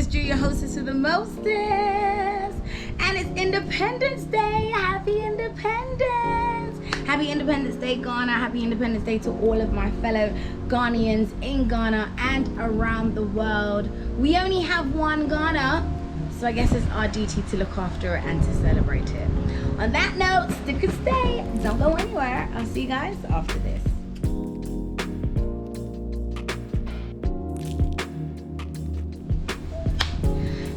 yours, Drew, your hostess with the mostest. And it's Independence Day. Happy Independence. Happy Independence Day, Ghana. Happy Independence Day to all of my fellow Ghanaians in Ghana and around the world. We only have one Ghana, so I guess it's our duty to look after it and to celebrate it. On that note, stick and stay. Don't go anywhere. I'll see you guys after this.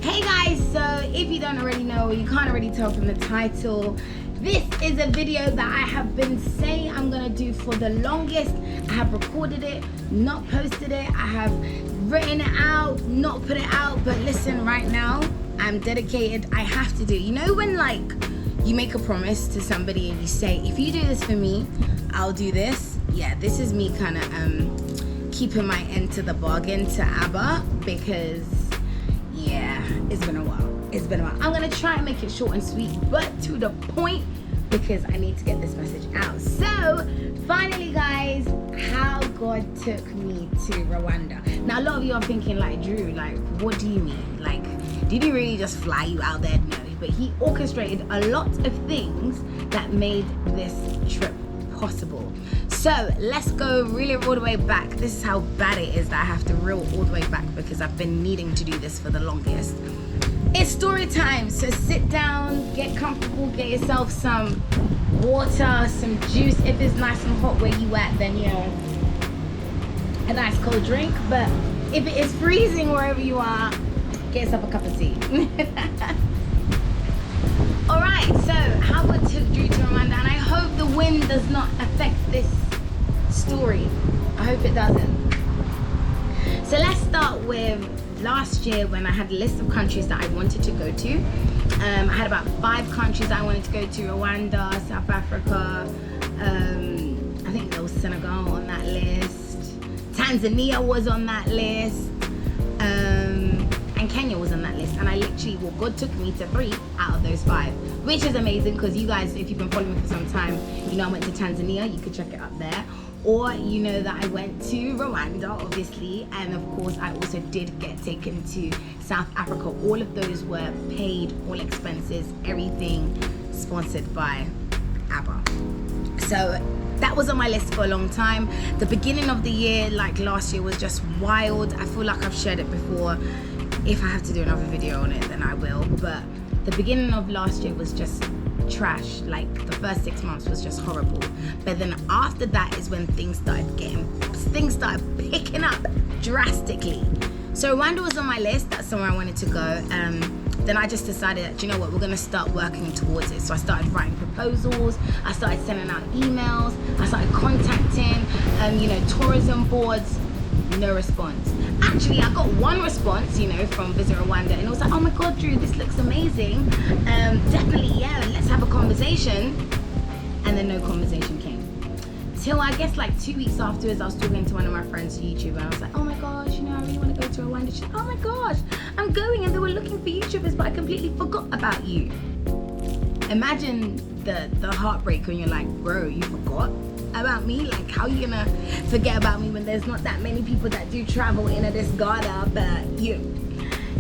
Hey guys, so if you don't already know, you can't already tell from the title, this is a video that I have been saying I'm gonna do for the longest. I have recorded it, not posted it. I have written it out, not put it out. But listen, right now, I'm dedicated. I have to do it. You know when like you make a promise to somebody and you say, if you do this for me, I'll do this. Yeah, this is me kind of keeping my end to the bargain to ABBA, because yeah, it's been a while. It's been a while. I'm gonna try and make it short and sweet, but to the point, because I need to get this message out. So finally guys, how God took me to Rwanda. Now a lot of you are thinking like, Drew, like what do you mean? Like, did he really just fly you out there? No, but he orchestrated a lot of things that made this trip possible. So let's go really all the way back. This is how bad it is that I have to reel all the way back, because I've been needing to do this for the longest. It's story time, so sit down, get comfortable, get yourself some water, some juice. If it's nice and hot where you at, then you know, a nice cold drink. But if it is freezing wherever you are, get yourself a cup of tea. Alright, so how God took Drew to Rwanda, and I hope the wind does not affect this story. I hope it doesn't. So let's start with last year when I had a list of countries that I wanted to go to. I had about 5 countries I wanted to go to: Rwanda, South Africa, I think there was Senegal on that list, Tanzania was on that list, and Kenya was on that list. And I literally, well, God took me to 3 out of those 5, which is amazing, because you guys, if you've been following me for some time, you know I went to Tanzania. You could check it up there. Or you know that I went to Rwanda, obviously, and of course I also did get taken to South Africa. All of those were paid, all expenses, everything sponsored by ABBA. So that was on my list for a long time. The beginning of the year, like last year, was just wild. I feel like I've shared it before. If I have to do another video on it, then I will. But the beginning of last year was just trash. Like the first 6 months was just horrible, but then after that is when things started picking up drastically. So Rwanda was on my list. That's somewhere I wanted to go. Then I just decided that, you know what, we're gonna start working towards it. So I started writing proposals, I started sending out emails, I started contacting you know, tourism boards. No response. Actually, I got one response, you know, from Visit Rwanda, and it was like, oh my God, Drew, this looks amazing. Definitely, yeah, let's have a conversation. And then no conversation came. Till I guess like 2 weeks afterwards, I was talking to one of my friends on YouTube, and I was like, oh my gosh, you know, I really want to go to Rwanda. She's like, oh my gosh, I'm going, and they were looking for YouTubers, but I completely forgot about you. Imagine the heartbreak when you're like, bro, you forgot about me? Like, how are you gonna forget about me when there's not that many people that do travel in this Ghana but you?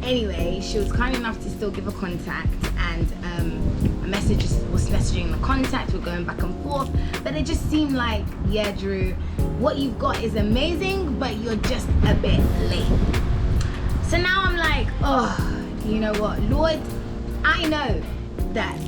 Anyway, she was kind enough to still give a contact, and a message was messaging the contact. We're going back and forth, but it just seemed like, yeah, Drew, what you've got is amazing, but you're just a bit late. So now I'm like, oh, you know what, Lord, I know that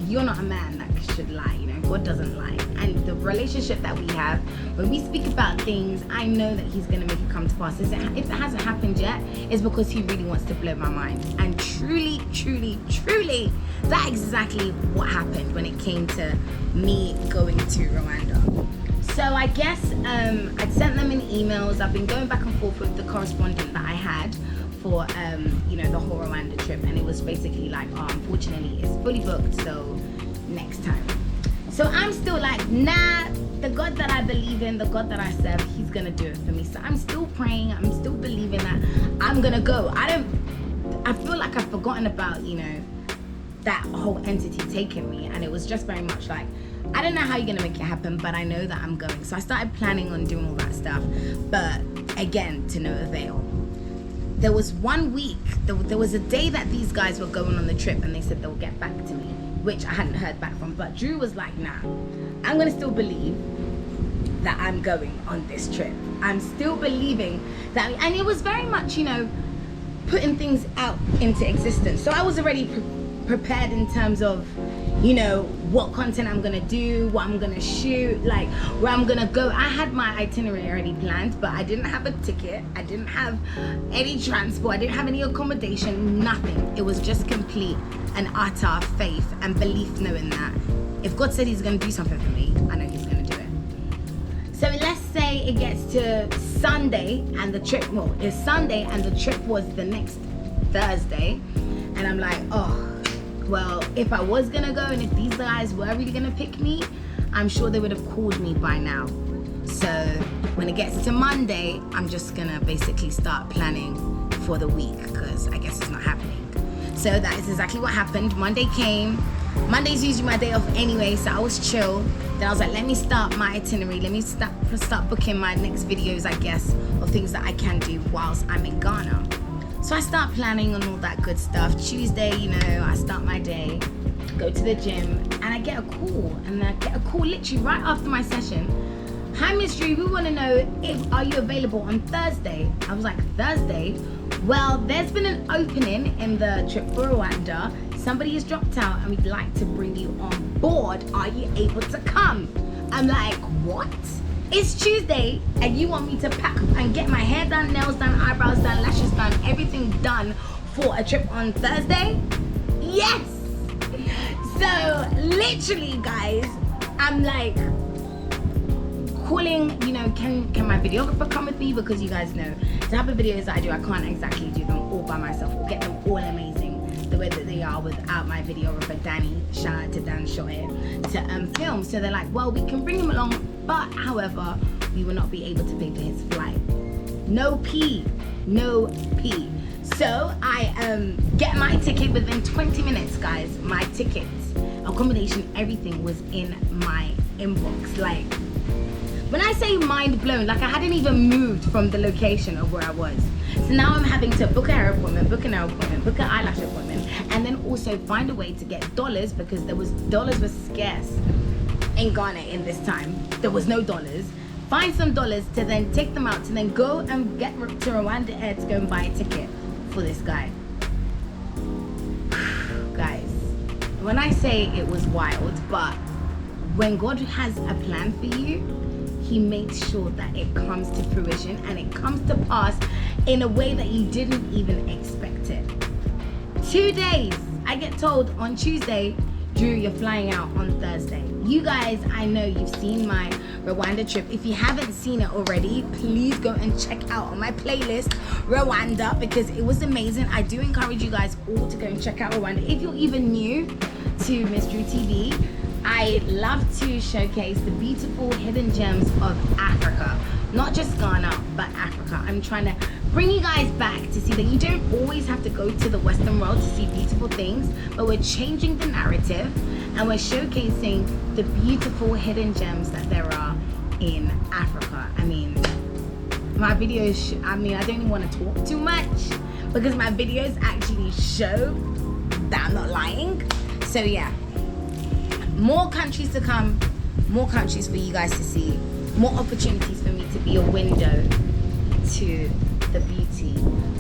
you're not a man that should lie. You know, God doesn't lie. And the relationship that we have, when we speak about things, I know that he's going to make it come to pass. If it hasn't happened yet, it's because he really wants to blow my mind. And truly, truly, truly, that's exactly what happened when it came to me going to Rwanda. So I guess I'd sent them in emails. I've been going back and forth with the correspondent that I had for you know, the whole Rwanda trip, and it was basically like, oh, unfortunately it's fully booked, so next time. So I'm still like, nah, the God that I believe in, the God that I serve, he's gonna do it for me. So I'm still praying, I'm still believing that I'm gonna go. I feel like I've forgotten about, you know, that whole entity taking me, and it was just very much like, I don't know how you're gonna make it happen, but I know that I'm going. So I started planning on doing all that stuff, but again, to no avail. there was 1 week, there was a day that these guys were going on the trip and they said they'll get back to me, which I hadn't heard back from. But Drew was like, nah, I'm gonna still believe that I'm going on this trip. I'm still believing that, and it was very much, you know, putting things out into existence. So I was already prepared in terms of, you know, what content I'm gonna do, what I'm gonna shoot, like where I'm gonna go. I had my itinerary already planned, but I didn't have a ticket, I didn't have any transport, I didn't have any accommodation, nothing. It was just complete and utter faith and belief, knowing that if God said he's gonna do something for me, I know he's gonna do it. So let's say it gets to Sunday and the trip, well, it's Sunday and the trip was the next Thursday, and I'm like, oh, well, if I was gonna go and if these guys were really gonna pick me, I'm sure they would have called me by now. So when it gets to Monday, I'm just gonna basically start planning for the week, because I guess it's not happening. So that is exactly what happened. Monday came. Monday's usually my day off anyway, so I was chill. Then I was like, let me start my itinerary. Let me start booking my next videos, I guess, of things that I can do whilst I'm in Ghana. So I start planning on all that good stuff. Tuesday, you know, I start my day, go to the gym, and I get a call. And I get a call literally right after my session. Hi, Miss Drew, we want to know, are you available on Thursday? I was like, Thursday? Well, there's been an opening in the trip for Rwanda. Somebody has dropped out and we'd like to bring you on board. Are you able to come? I'm like, what? It's Tuesday and you want me to pack and get my hair done, nails done, eyebrows done, lashes done, everything done for a trip on Thursday? Yes! So literally, guys, I'm like calling, you know, can my videographer come with me? Because you guys know the type of videos I do, I can't exactly do them all by myself or get them all amazing the way that they are without my videographer Danny, shout out to Dan Shoyer, to film. So they're like, well, we can bring him along, but however, we will not be able to pay for his flight. No P. So I get my ticket within 20 minutes, guys. My tickets, accommodation, everything was in my inbox. Like, when I say mind blown, like I hadn't even moved from the location of where I was. So now I'm having to book a hair appointment, book an nail appointment, book an eyelash appointment, and then also find a way to get dollars, because dollars were scarce in Ghana in this time. There was no dollars. Find some dollars to then take them out to then go and get to Rwanda Air to go and buy a ticket for this guy. Guys, when I say it was wild, but when God has a plan for you, he makes sure that it comes to fruition and it comes to pass in a way that you didn't even expect it. 2 days, I get told on Tuesday, Drew, you're flying out on Thursday. You guys, I know you've seen my Rwanda trip. If you haven't seen it already, please go and check out on my playlist Rwanda, because it was amazing. I do encourage you guys all to go and check out Rwanda. If you're even new to Miss Drew TV, I love to showcase the beautiful hidden gems of Africa. Not just Ghana, but Africa. I'm trying to bring you guys back to see that you don't always have to go to the Western world to see beautiful things, but we're changing the narrative and we're showcasing the beautiful hidden gems that there are in Africa. I mean, my videos, I don't even want to talk too much because my videos actually show that I'm not lying. So yeah. More countries to come, more countries for you guys to see, more opportunities for me to be a window to the beauty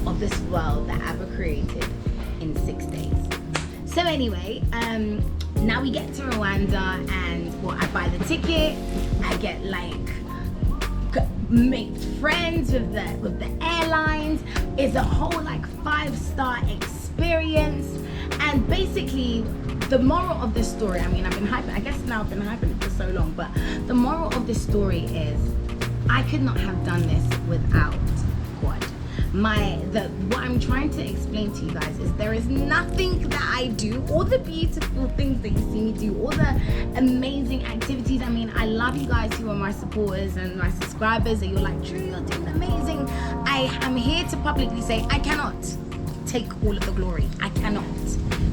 of this world that Abba created in 6 days. So anyway, now we get to Rwanda and well, I buy the ticket, I get like, make friends with the airlines. It's a whole like 5-star experience. And basically, the moral of this story, I've been hyping, I guess now I've been hyping it for so long, but the moral of this story is I could not have done this without God. What I'm trying to explain to you guys is there is nothing that I do, all the beautiful things that you see me do, all the amazing activities. I love you guys who are my supporters and my subscribers, and you're like, Drew, you're doing amazing. I am here to publicly say I cannot take all of the glory. I cannot.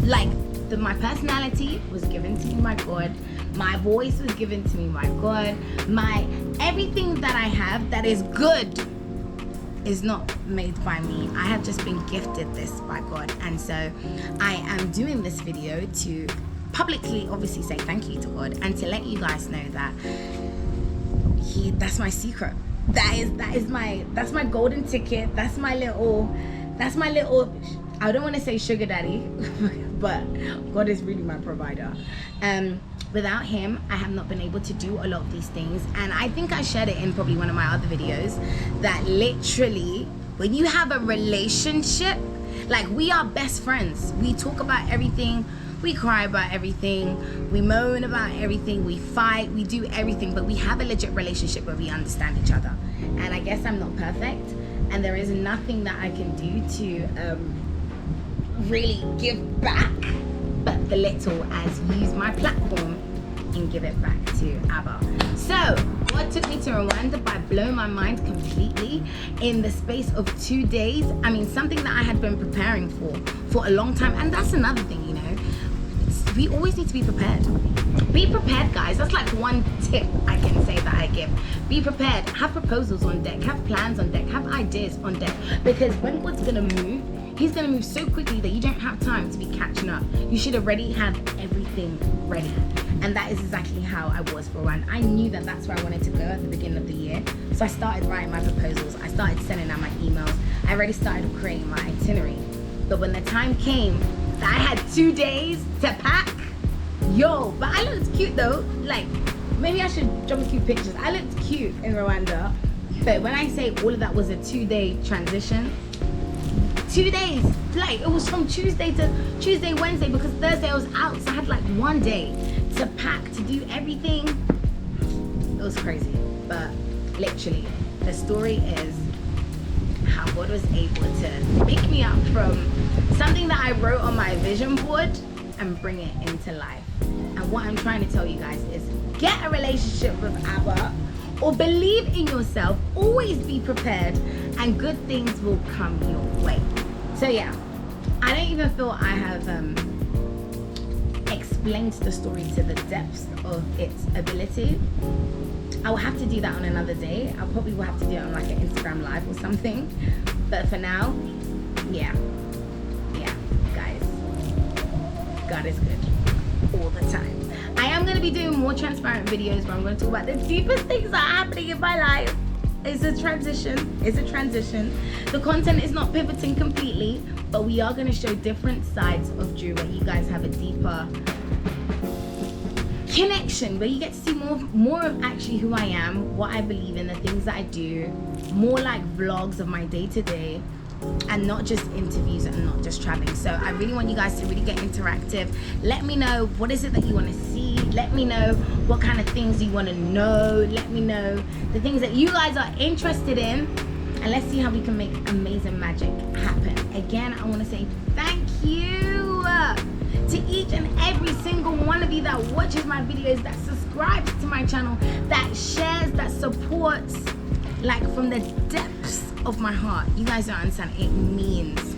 Like, my personality was given to me by God. My voice was given to me by God. Everything that I have that is good is not made by me. I have just been gifted this by God, and so I am doing this video to publicly obviously say thank you to God, and to let you guys know that that's my secret. That's my golden ticket. That's my little I don't want to say sugar daddy, but God is really my provider. Without him, I have not been able to do a lot of these things. And I think I shared it in probably one of my other videos, that literally when you have a relationship, like, we are best friends. We talk about everything, we cry about everything, we moan about everything, we fight, we do everything, but we have a legit relationship where we understand each other. And I guess I'm not perfect, and there is nothing that I can do to really give back, but the little as use my platform and give it back to Abba. So God took me to Rwanda by blowing my mind completely in the space of 2 days. I mean, something that I had been preparing for a long time. And that's another thing, you know, we always need to be prepared. Be prepared, guys. That's like one tip I can say that I give. Be prepared. Have proposals on deck, have plans on deck, have ideas on deck, because when God's gonna move, he's gonna move so quickly that you don't have time to be catching up. You should already have everything ready. And that is exactly how I was for Rwanda. I knew that that's where I wanted to go at the beginning of the year. So I started writing my proposals. I started sending out my emails. I already started creating my itinerary. But when the time came that I had 2 days to pack, but I looked cute though. Like, maybe I should drop a few pictures. I looked cute in Rwanda. But when I say all of that was a 2-day transition, 2 days, like, it was from Tuesday, Wednesday, because Thursday I was out, so I had like 1 day to pack, to do everything. It was crazy, but literally the story is how God was able to pick me up from something that I wrote on my vision board and bring it into life. And what I'm trying to tell you guys is, get a relationship with Abba, or believe in yourself, always be prepared, and good things will come your way. So yeah, I don't even feel I have explained the story to the depths of its ability. I will have to do that on another day. I probably will have to do it on like an Instagram live or something. But for now, yeah, guys, God is good all the time. I am going to be doing more transparent videos where I'm going to talk about the deepest things that are happening in my life. It's a transition. The content is not pivoting completely, but we are going to show different sides of Drew, where you guys have a deeper connection, where you get to see more of actually who I am, what I believe in, the things that I do, more like vlogs of my day-to-day, and not just interviews and not just traveling. So I really want you guys to really get interactive. Let me know, what is it that you want to see? Let me know what kind of things you want to know. Let me know the things that you guys are interested in, and let's see how we can make amazing magic happen. Again, I want to say thank you to each and every single one of you that watches my videos, that subscribes to my channel, that shares, that supports, like, from the depths of my heart. You guys don't understand, it means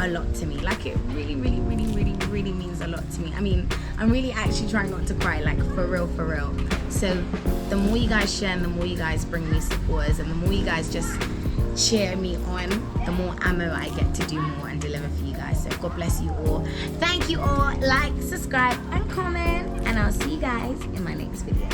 a lot to me. Like, it really means a lot to me. I mean, I'm really actually trying not to cry, like, for real. So the more you guys share, and the more you guys bring me supporters, and the more you guys just cheer me on, the more ammo I get to do more and deliver for you guys. So God bless you all. Thank you all. Like, subscribe, and comment, and I'll see you guys in my next video.